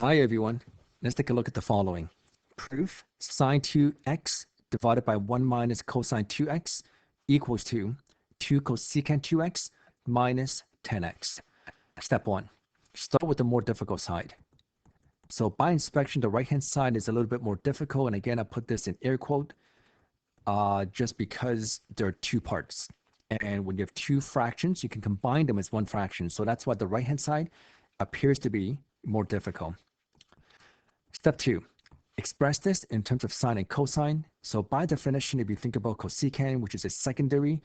Hi everyone, let's take a look at the following. Proof sine 2x divided by 1 minus cosine 2x equals to 2 cosecant 2x minus 10x. Step 1. Start with the more difficult side. So by inspection, the right-hand side is a little bit more difficult, and again, I put this in air quote just because there are two parts. And when you have two fractions, you can combine them as one fraction. So that's why the right-hand side appears to be more difficult. Step 2, express this in terms of sine and cosine. So by definition, if you think about cosecant, which is a secondary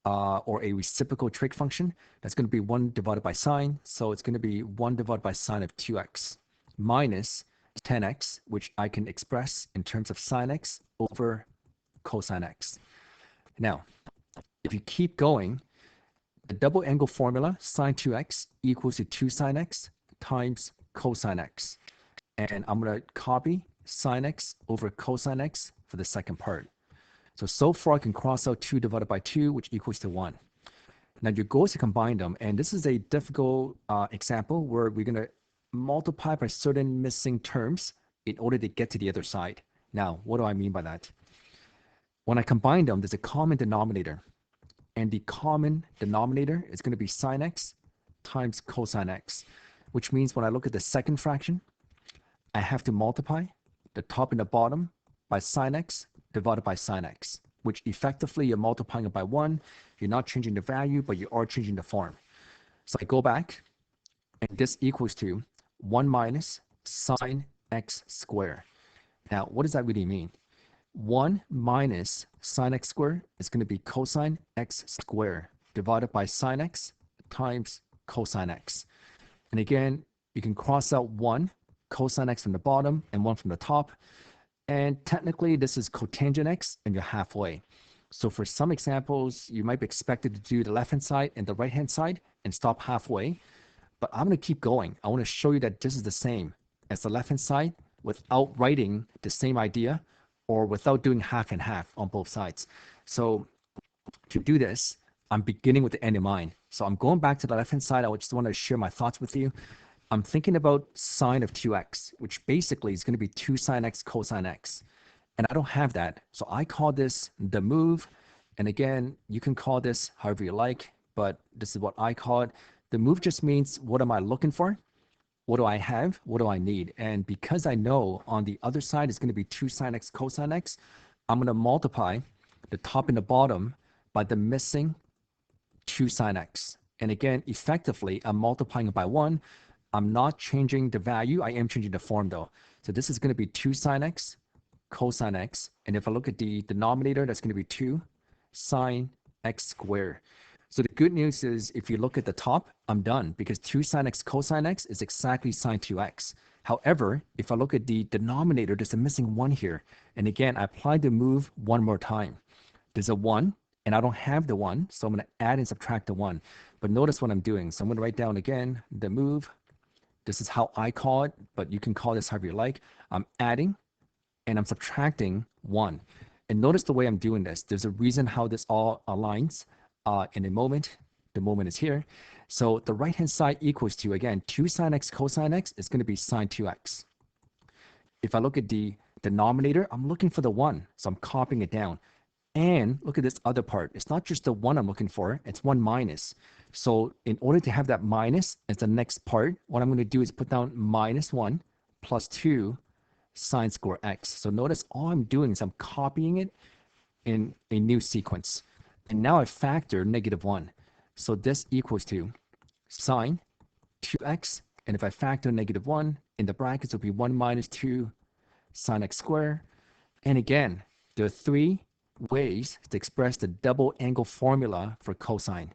or a reciprocal trig function, that's going to be 1 divided by sine. So it's going to be 1 divided by sine of 2x minus 10x, which I can express in terms of sine x over cosine x. Now, if you keep going, the double angle formula, sine 2x equals to 2 sine x times cosine x. And I'm going to copy sine x over cosine x for the second part. So far I can cross out 2 divided by 2, which equals to 1. Now your goal is to combine them, and this is a difficult example where we're going to multiply by certain missing terms in order to get to the other side. Now, what do I mean by that? When I combine them, there's a common denominator, and the common denominator is going to be sine x times cosine x, which means when I look at the second fraction, I have to multiply the top and the bottom by sine x divided by sine x, which effectively you're multiplying it by 1. You're not changing the value, but you are changing the form. So I go back, and this equals to 1 minus sine x squared. Now, what does that really mean? 1 minus sine x squared is going to be cosine x squared divided by sine x times cosine x. And again, you can cross out 1 cosine x from the bottom and 1 from the top. And technically, this is cotangent x, and you're halfway. So for some examples, you might be expected to do the left-hand side and the right-hand side and stop halfway. But I'm going to keep going. I want to show you that this is the same as the left-hand side without writing the same idea or without doing half and half on both sides. So to do this, I'm beginning with the end in mind. So I'm going back to the left-hand side. I just want to share my thoughts with you. I'm thinking about sine of 2x, which basically is going to be 2 sine x cosine x. And I don't have that. So I call this the move. And again, you can call this however you like, but this is what I call it. The move just means, what am I looking for? What do I have? What do I need? And because I know on the other side is going to be 2 sine x cosine x, I'm going to multiply the top and the bottom by the missing 2 sine x. And again, effectively, I'm multiplying it by 1. I'm not changing the value. I am changing the form though. So this is going to be 2 sine x cosine x. And if I look at the denominator, that's going to be 2 sine x squared. So the good news is if you look at the top, I'm done because 2 sine x cosine x is exactly sine 2x. However, if I look at the denominator, there's a missing 1 here. And again, I applied the move one more time. There's a 1 and I don't have the 1. So I'm going to add and subtract the 1. But notice what I'm doing. So I'm going to write down again the move. This is how I call it, but you can call this however you like. I'm adding and I'm subtracting 1. And notice the way I'm doing this. There's a reason how this all aligns in a moment. The moment is here. So the right-hand side equals to, again, 2 sine x cosine x is going to be sine 2x. If I look at the denominator, I'm looking for the 1. So I'm copying it down. And look at this other part. It's not just the 1 I'm looking for. It's 1 minus. So in order to have that minus as the next part, what I'm going to do is put down minus 1 plus 2 sine square x. So notice all I'm doing is I'm copying it in a new sequence. And now I factor negative 1. So this equals to sine 2x. And if I factor negative 1, in the brackets, it'll be 1 minus 2 sine x squared. And again, there are 3 ways to express the double angle formula for cosine.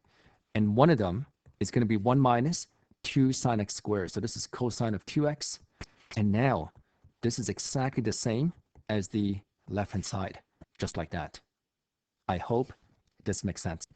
And one of them is going to be 1 minus 2 sine x squared. So this is cosine of 2x. And now this is exactly the same as the left-hand side, just like that. I hope this makes sense.